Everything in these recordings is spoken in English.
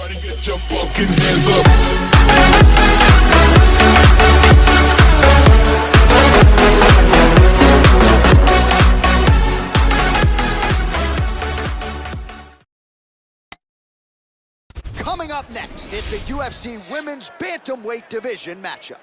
Everybody get your fucking hands up. Coming up next, it's a UFC Women's Bantamweight Division matchup.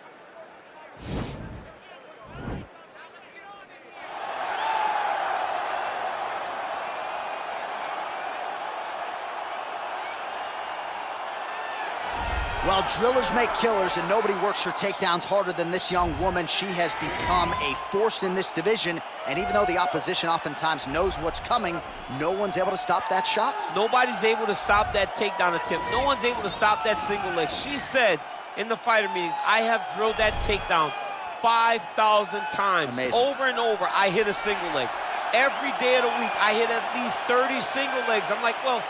Well, drillers make killers, and nobody works her takedowns harder than this young woman. She has become a force in this division, and even though the opposition oftentimes knows what's coming, no one's able to stop that shot. Nobody's able to stop that takedown attempt. No one's able to stop that single leg. She said in the fighter meetings, I have drilled that takedown 5,000 times. Amazing. Over and over, I hit a single leg. Every day of the week, I hit at least 30 single legs. I'm like, well,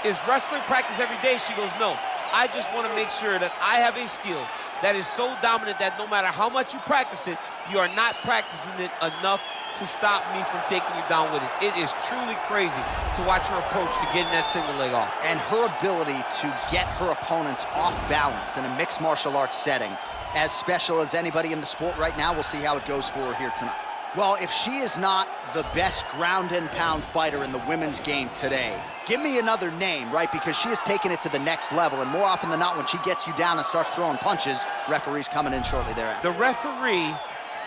is wrestling practice every day? She goes, no. I just want to make sure that I have a skill that is so dominant that no matter how much you practice it, you are not practicing it enough to stop me from taking you down with it. It is truly crazy to watch her approach to getting that single leg off. And her ability to get her opponents off balance in a mixed martial arts setting, as special as anybody in the sport right now. We'll see how it goes for her here tonight. Well, if she is not the best ground and pound fighter in the women's game today, give me another name, right? Because she has taken it to the next level, and more often than not, when she gets you down and starts throwing punches, referee's coming in shortly thereafter. The referee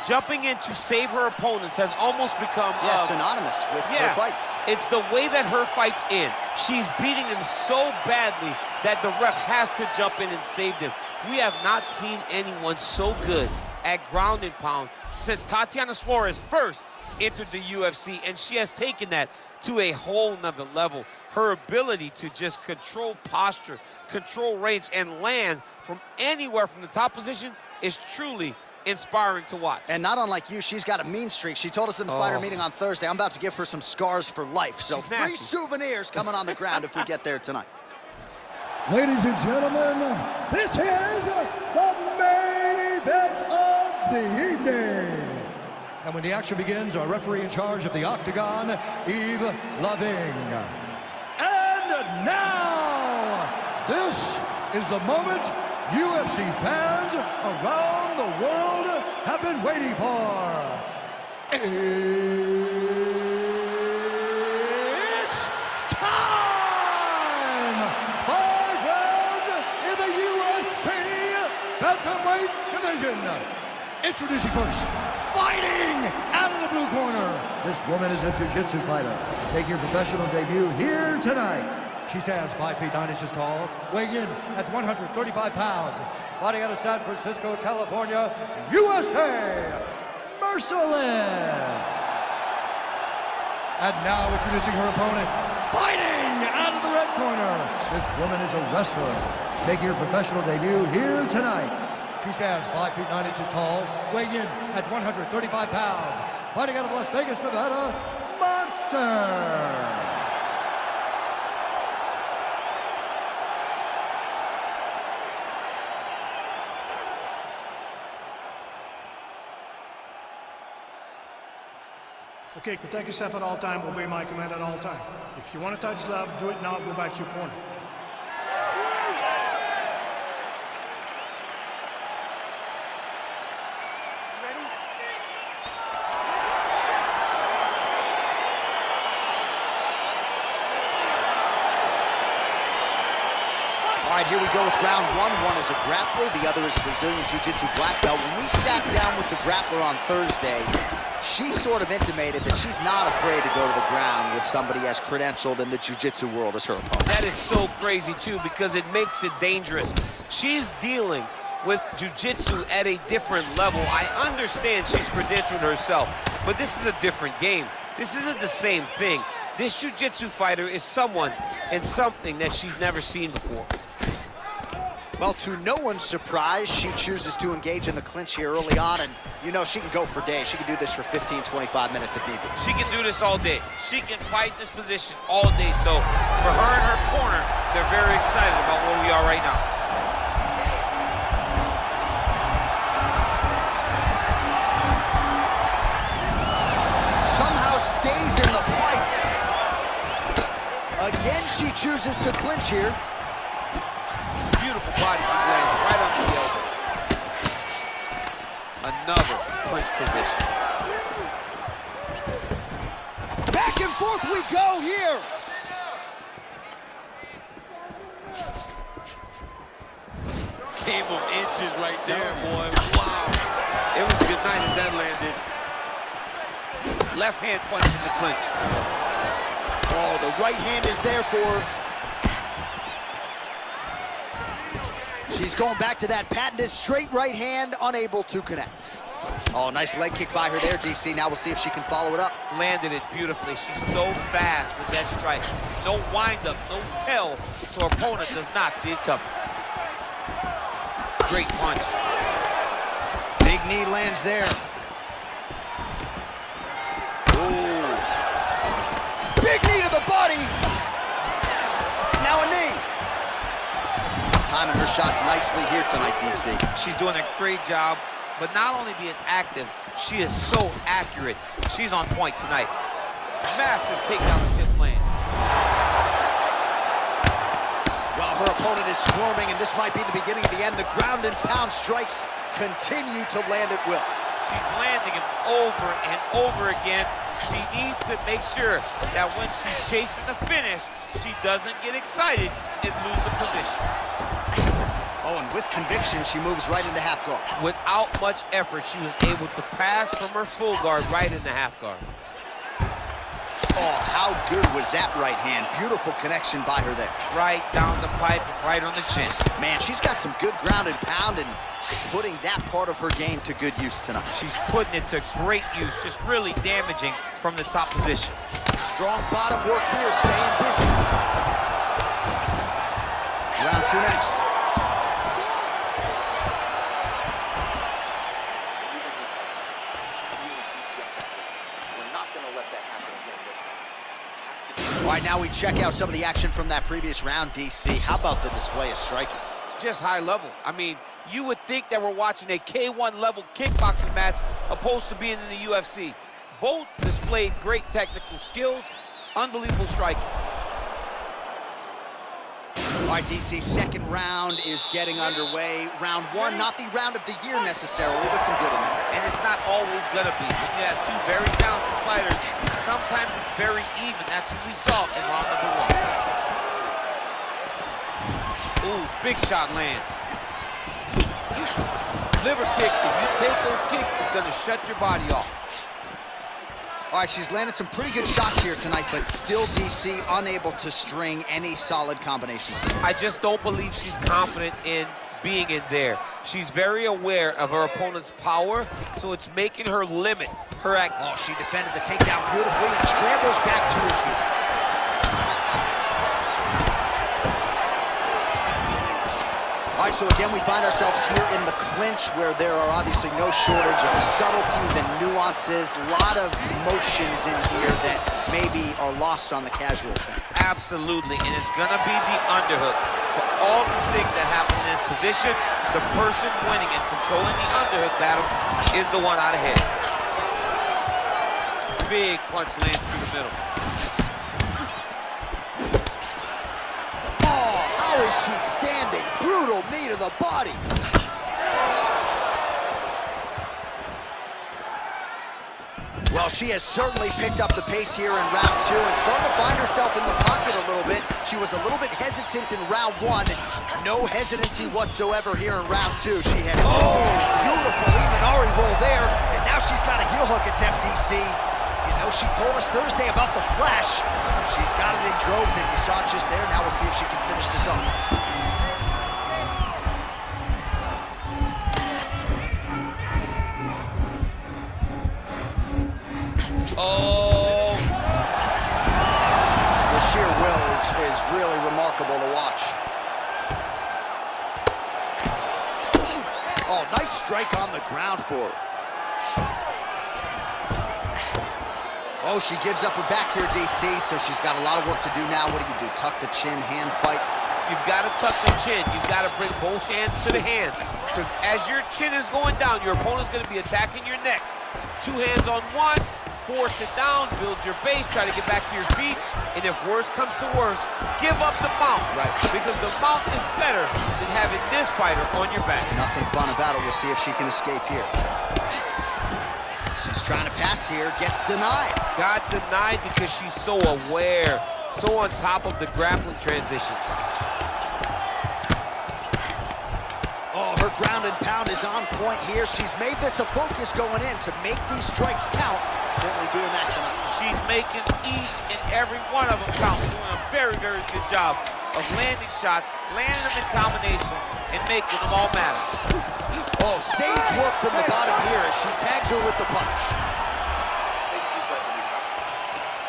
jumping in to save her opponents has almost become synonymous with her fights. It's the way that her fights end. She's beating them so badly that the ref has to jump in and save them. We have not seen anyone so good at ground and pound since Tatiana Suarez first entered the UFC, and she has taken that to a whole nother level. Her ability to just control posture, control range, and land from anywhere from the top position is truly inspiring to watch. And not unlike you, she's got a mean streak. She told us in the fighter meeting on Thursday, I'm about to give her some scars for life. So free souvenirs coming on the ground if we get there tonight. Ladies and gentlemen, this is the main event of the evening. And when the action begins, our referee in charge of the Octagon, Eve Loving. And now, this is the moment UFC fans around the world have been waiting for. It's time! 5 rounds in the UFC Bantamweight Division. Introducing first, fighting out of the blue corner. This woman is a jiu-jitsu fighter. Making her professional debut here tonight. She stands 5 feet 9 inches tall, weighing in at 135 pounds. Fighting out of San Francisco, California, USA, Merciless. And now introducing her opponent, fighting out of the red corner. This woman is a wrestler, making her professional debut here tonight. She stands 5 feet 9 inches tall, weighing in at 135 pounds. Fighting out of Las Vegas, Nevada, Monster. Okay, protect yourself at all time, obey my command at all time. If you want to touch love, do it now, go back to your corner. Ready? All right, here we go with round one. One is a grappler, the other is a Brazilian Jiu-Jitsu black belt. When we sat down with the grappler on Thursday, she sort of intimated that she's not afraid to go to the ground with somebody as credentialed in the jiu-jitsu world as her opponent. That is so crazy, too, because it makes it dangerous. She's dealing with jiu-jitsu at a different level. I understand she's credentialed herself, but this is a different game. This isn't the same thing. This jiu-jitsu fighter is someone and something that she's never seen before. Well, to no one's surprise, she chooses to engage in the clinch here early on, and you know she can go for days. She can do this for 15, 25 minutes if need be. She can do this all day. She can fight this position all day. So for her and her corner, they're very excited about where we are right now. Somehow stays in the fight. Again, she chooses to clinch here. body kick lands right under the elbow. Another clinch position. Back and forth we go here. Game of inches right there, boy. Wow. It was a good night if that landed. Left hand punch in the clinch. Oh, the right hand is there for her. She's going back to that patented straight right hand, unable to connect. Oh, nice leg kick by her there, DC. Now we'll see if she can follow it up. Landed it beautifully. She's so fast with that strike. No wind-up, no tell, so her opponent does not see it coming. Great punch. Big knee lands there. Ooh. Big knee to the body. Now a knee. Timing her shots nicely here tonight, DC. She's doing a great job, but not only being active, she is so accurate. She's on point tonight. Massive takedown attempt lands. While her opponent is squirming, and this might be the beginning of the end, the ground and pound strikes continue to land at will. She's landing him over and over again. She needs to make sure that when she's chasing the finish, she doesn't get excited and lose the position. Oh, and with conviction, she moves right into half guard. Without much effort, she was able to pass from her full guard right into half guard. Oh, how good was that right hand? Beautiful connection by her there. Right down the pipe, right on the chin. Man, she's got some good ground and pound and putting that part of her game to good use tonight. She's putting it to great use, just really damaging from the top position. Strong bottom work here, staying busy. Round two next. All right, now we check out some of the action from that previous round, DC. How about the display of striking? Just high level. I mean, you would think that we're watching a K1 level kickboxing match opposed to being in the UFC. Both displayed great technical skills, unbelievable striking. All right, DC, second round is getting underway. Round one, not the round of the year necessarily, but some good in there. And it's not always gonna be. When you have two very talented fighters, sometimes it's very even. That's what we saw in round number one. Ooh, big shot lands. Liver kick, if you take those kicks, it's gonna shut your body off. All right, she's landed some pretty good shots here tonight, but still, DC, unable to string any solid combinations. I just don't believe she's confident in being in there. She's very aware of her opponent's power, so it's making her limit her act. Oh, she defended the takedown beautifully and scrambles back to her feet. All right, so again, we find ourselves here in the clinch where there are obviously no shortage of subtleties and nuances, a lot of motions in here that maybe are lost on the casual fan. Absolutely, and it's gonna be the underhook. For all the things that happen in this position, the person winning and controlling the underhook battle is the one out ahead. Big punch lands through the middle. Oh, how is she standing? Brutal knee to the body. Well, she has certainly picked up the pace here in round two and starting to find herself in the pocket a little bit. She was a little bit hesitant in round one. No hesitancy whatsoever here in round two. She had, beautiful Imanari roll there. And now she's got a heel hook attempt, DC. You know, she told us Thursday about the flash. She's got it in droves, and you saw it just there. Now we'll see if she can finish this up. Oh! The sheer will is really remarkable to watch. Oh, nice strike on the ground for her. Oh, she gives up her back here, DC, so she's got a lot of work to do now. What do? Tuck the chin, hand fight? You've got to tuck the chin. You've got to bring both hands to the hands. Because as your chin is going down, your opponent's going to be attacking your neck. Two hands on one, force it down, build your base, try to get back to your feet. And if worse comes to worse, give up the mount. Right. Because the mount is better better than having this fighter on your back. Nothing fun about it. We'll see if she can escape here. She's trying to pass here, gets denied. Got denied because she's so aware, so on top of the grappling transitions. Oh, her ground and pound is on point here. She's made this a focus going in to make these strikes count. Certainly doing that tonight. She's making each and every one of them count. Doing a very, very good job of landing shots, landing them in combination, and making them all matter. Oh, sage work from the bottom here as she tags her with the punch.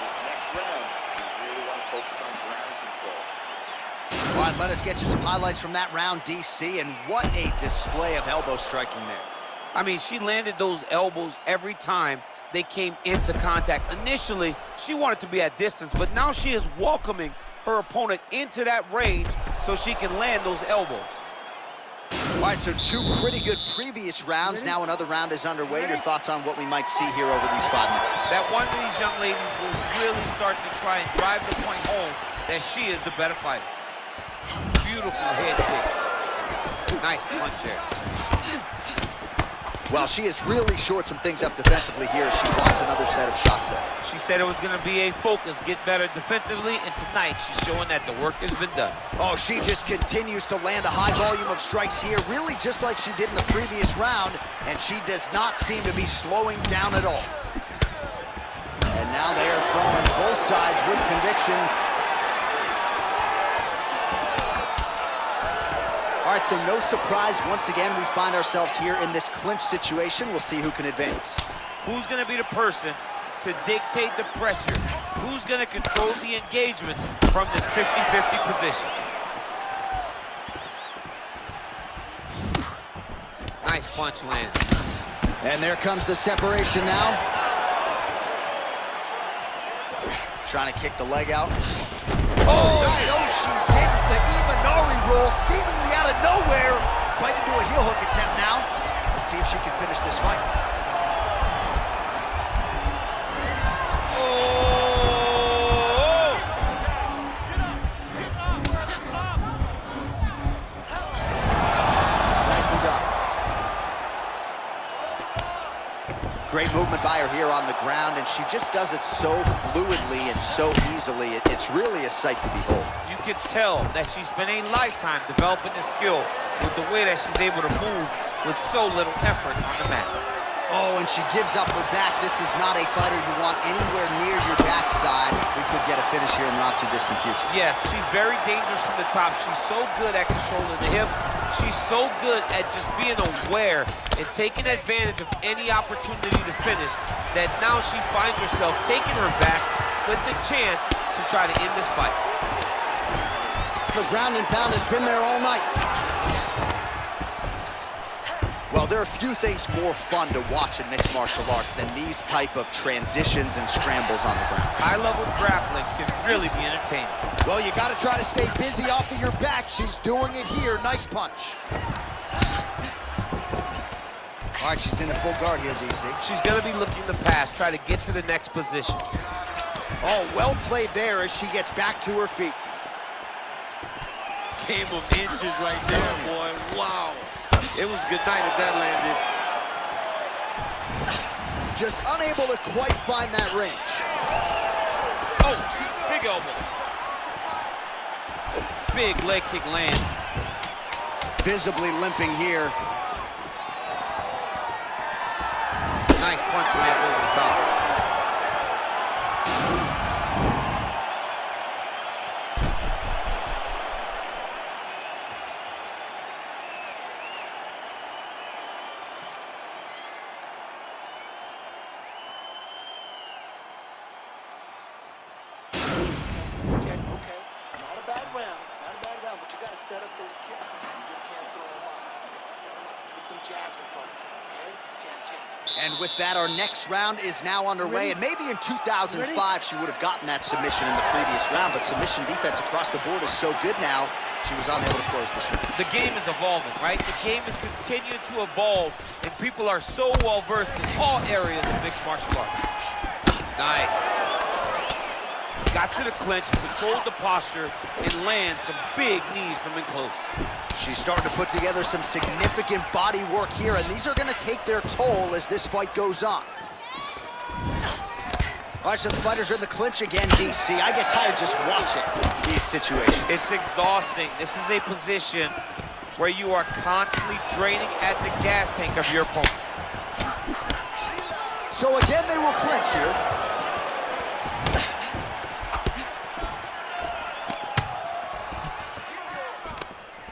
This next round, we really want to focus on ground control. All right, let us get you some highlights from that round, DC, and what a display of elbow striking there. I mean, she landed those elbows every time they came into contact. Initially, she wanted to be at distance, but now she is welcoming her opponent into that range so she can land those elbows. All right, so two pretty good previous rounds. Now another round is underway. Your thoughts on what we might see here over these 5 minutes? That one of these young ladies will really start to try and drive the point home that she is the better fighter. Beautiful head kick. Nice punch there. Well, she has really shored some things up defensively here as she blocks another set of shots there. She said it was going to be a focus, get better defensively, and tonight she's showing that the work has been done. Oh, she just continues to land a high volume of strikes here, really just like she did in the previous round, and she does not seem to be slowing down at all. And now they are throwing both sides with conviction. All right, so no surprise, once again, we find ourselves here in this clinch situation. We'll see who can advance. Who's going to be the person to dictate the pressure? Who's going to control the engagement from this 50-50 position? Nice punch lands. And there comes the separation now. Trying to kick the leg out. Oh, no, she didn't. The Imanari roll seemingly out of nowhere. Right into a heel hook attempt now. Let's see if she can finish this fight. Oh! Nicely done. Great movement by her here on the ground, and she just does it so fluidly and so easily. It's really a sight to behold. You can tell that she spent a lifetime developing this skill with the way that she's able to move with so little effort on the mat. Oh, and she gives up her back. This is not a fighter you want anywhere near your backside. We could get a finish here in the not-too-distant future. Yes, she's very dangerous from the top. She's so good at controlling the hips. She's so good at just being aware and taking advantage of any opportunity to finish that now she finds herself taking her back with the chance to try to end this fight. The ground and pound has been there all night. Well, there are few things more fun to watch in mixed martial arts than these type of transitions and scrambles on the ground. High-level grappling can really be entertaining. Well, you got to try to stay busy off of your back. She's doing it here. Nice punch. All right, she's in a full guard here, DC. She's going to be looking to pass, try to get to the next position. Oh, well played there as she gets back to her feet. Game of inches right there, boy. Wow. It was good night if that landed. Just unable to quite find that range. Oh, big elbow. Big leg kick land. Visibly limping here. Nice punch from that over the top. But you got to set up those kicks. You just can't throw them up. You got to set them up, put some jabs in front of them, okay? Jab, jab. And with that, our next round is now underway. And maybe in 2005, she would have gotten that submission in the previous round, but submission defense across the board is so good now, she was unable to close the show. The game is evolving, right? The game is continuing to evolve, and people are so well-versed in all areas of mixed martial arts. Nice. got to the clinch, controlled the posture, and land some big knees from in close. She's starting to put together some significant body work here, and these are going to take their toll as this fight goes on. All right, so the fighters are in the clinch again, DC. I get tired just watching these situations. It's exhausting. This is a position where you are constantly draining at the gas tank of your opponent. So again, they will clinch here.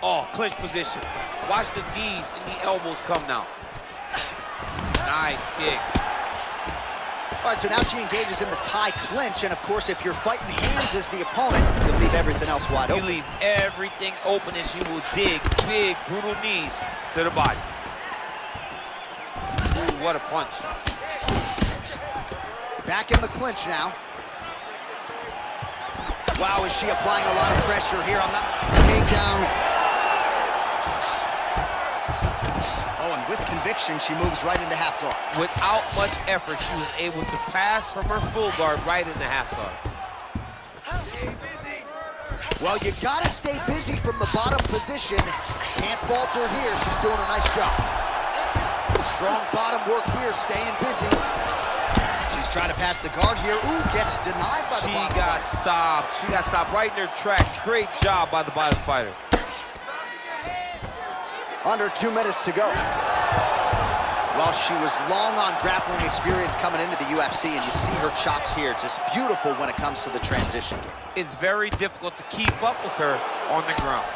Oh, clinch position. Watch the knees and the elbows come now. Nice kick. All right, so now she engages in the tie clinch, and of course, if you're fighting hands as the opponent, you'll leave everything else wide open. You leave everything open, and she will dig big, brutal knees to the body. Ooh, what a punch. Back in the clinch now. Wow, is she applying a lot of pressure here? I'm not... Takedown. With conviction, she moves right into half guard. Without much effort, she was able to pass from her full guard right into half guard. Well, you gotta stay busy from the bottom position. Can't falter here. She's doing a nice job. Strong bottom work here, staying busy. She's trying to pass the guard here. Ooh, gets denied by the bottom. She got stopped. She got stopped right in her tracks. Great job by the bottom fighter. Under 2 minutes to go. Well, she was long on grappling experience coming into the UFC, and you see her chops here, just beautiful when it comes to the transition game. It's very difficult to keep up with her on the ground.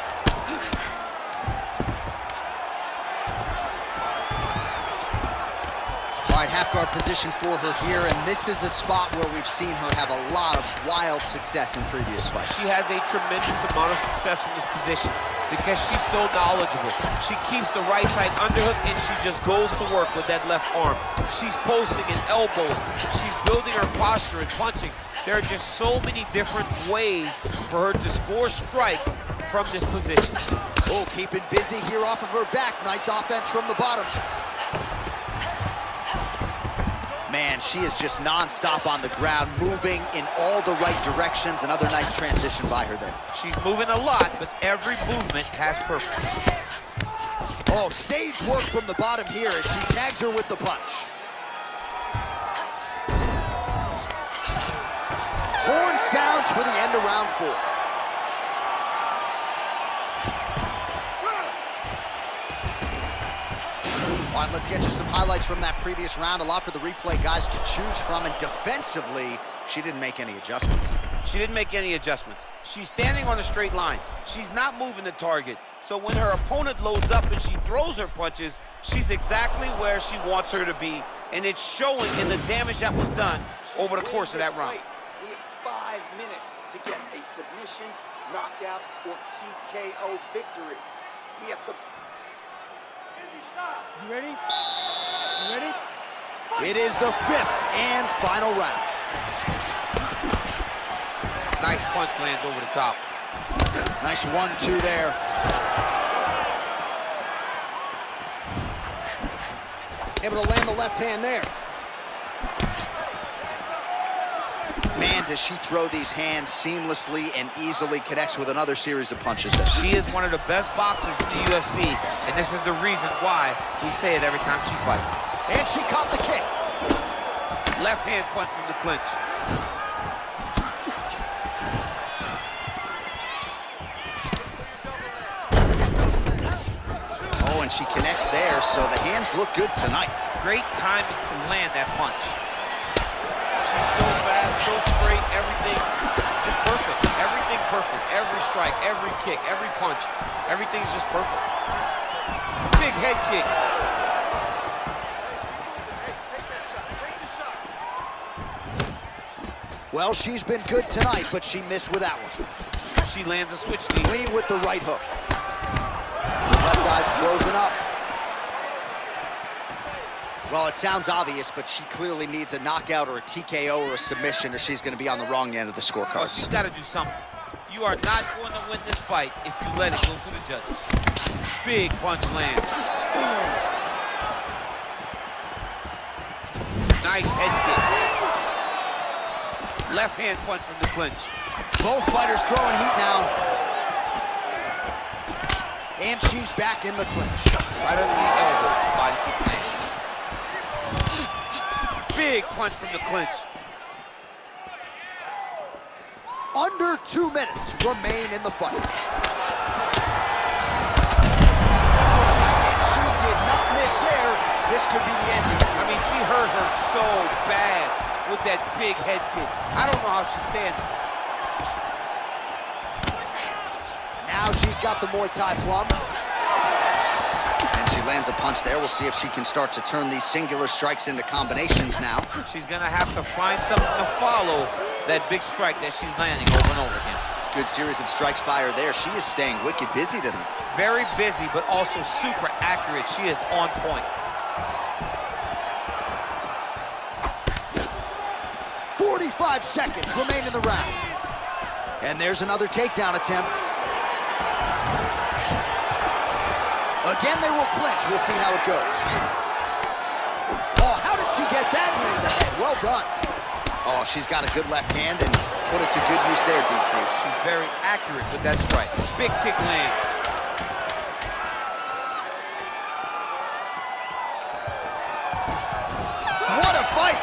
All right, half guard position for her here, and this is a spot where we've seen her have a lot of wild success in previous fights. She has a tremendous amount of success from this position because she's so knowledgeable. She keeps the right side underhook, and she just goes to work with that left arm. She's posting and elbowing. She's building her posture and punching. There are just so many different ways for her to score strikes from this position. Oh, keeping busy here off of her back. Nice offense from the bottom. Man, she is just nonstop on the ground, moving in all the right directions. Another nice transition by her there. She's moving a lot, but every movement has purpose. Oh, sage work from the bottom here as she tags her with the punch. Horn sounds for the end of round 4. All right, let's get you some highlights from that previous round. A lot for the replay guys to choose from, and defensively, she didn't make any adjustments. She didn't make any adjustments. She's standing on a straight line. She's not moving the target. So when her opponent loads up and she throws her punches, she's exactly where she wants her to be, and it's showing in the damage that was done over the course of that round. We have 5 minutes to get a submission, knockout, or TKO victory. We have to... You ready? You ready? It is the 5th and final round. Nice punch lands over the top. Nice 1-2 there. Able to land the left hand there. Man, does she throw these hands seamlessly and easily, connects with another series of punches there. She is one of the best boxers in the UFC, and this is the reason why we say it every time she fights. And she caught the kick. Left hand punch from the clinch. Oh, and she connects there, so the hands look good tonight. Great timing to land that punch. She's so fast, so straight, everything just perfect. Everything perfect. Every strike, every kick, every punch, everything's just perfect. Big head kick. Well, she's been good tonight, but she missed with that one. She lands a switch knee. Clean with the right hook. Left eye's closing up. Well, it sounds obvious, but she clearly needs a knockout or a TKO or a submission, or she's going to be on the wrong end of the scorecard. Oh, she's got to do something. You are not going to win this fight if you let it go through the judges. Big punch lands. Ooh. Nice head kick. Left hand punch from the clinch. Both fighters throwing heat now. And she's back in the clinch. Right under the elbow. Body kick lands. Big punch from the clinch. Under 2 minutes remain in the fight. She did not miss there. This could be the end. I mean, she hurt her so bad with that big head kick. I don't know how she's standing. Now she's got the Muay Thai plum. And she lands a punch there. We'll see if she can start to turn these singular strikes into combinations now. She's gonna have to find something to follow that big strike that she's landing over and over again. Good series of strikes by her there. She is staying wicked busy tonight. Very busy, but also super accurate. She is on point. 45 seconds remain in the round. And there's another takedown attempt. Again, they will clinch. We'll see how it goes. Oh, how did she get that near the head? Well done. Oh, she's got a good left hand and put it to good use there, DC. She's very accurate with that strike. Big kick lands. What a fight!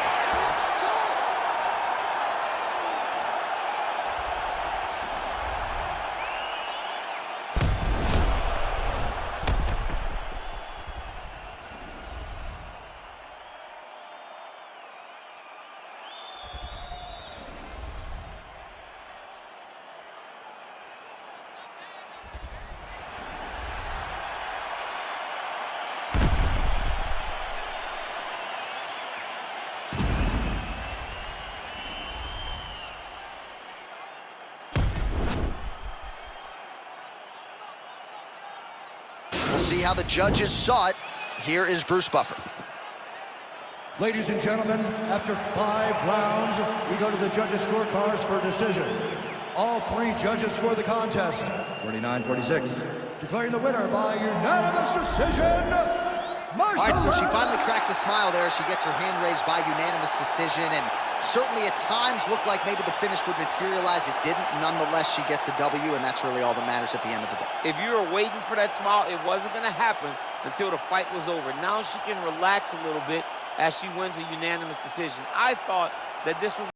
See how the judges saw it. Here is Bruce Buffer. Ladies and gentlemen, after 5 rounds, we go to the judges' scorecards for a decision. All 3 judges score the contest. 49-46. Declaring the winner by unanimous decision, All right, so she finally cracks a smile there. She gets her hand raised by unanimous decision, and certainly at times looked like maybe the finish would materialize. It didn't. Nonetheless, she gets a W, and that's really all that matters at the end of the day. If you were waiting for that smile, it wasn't going to happen until the fight was over. Now she can relax a little bit as she wins a unanimous decision. I thought that this was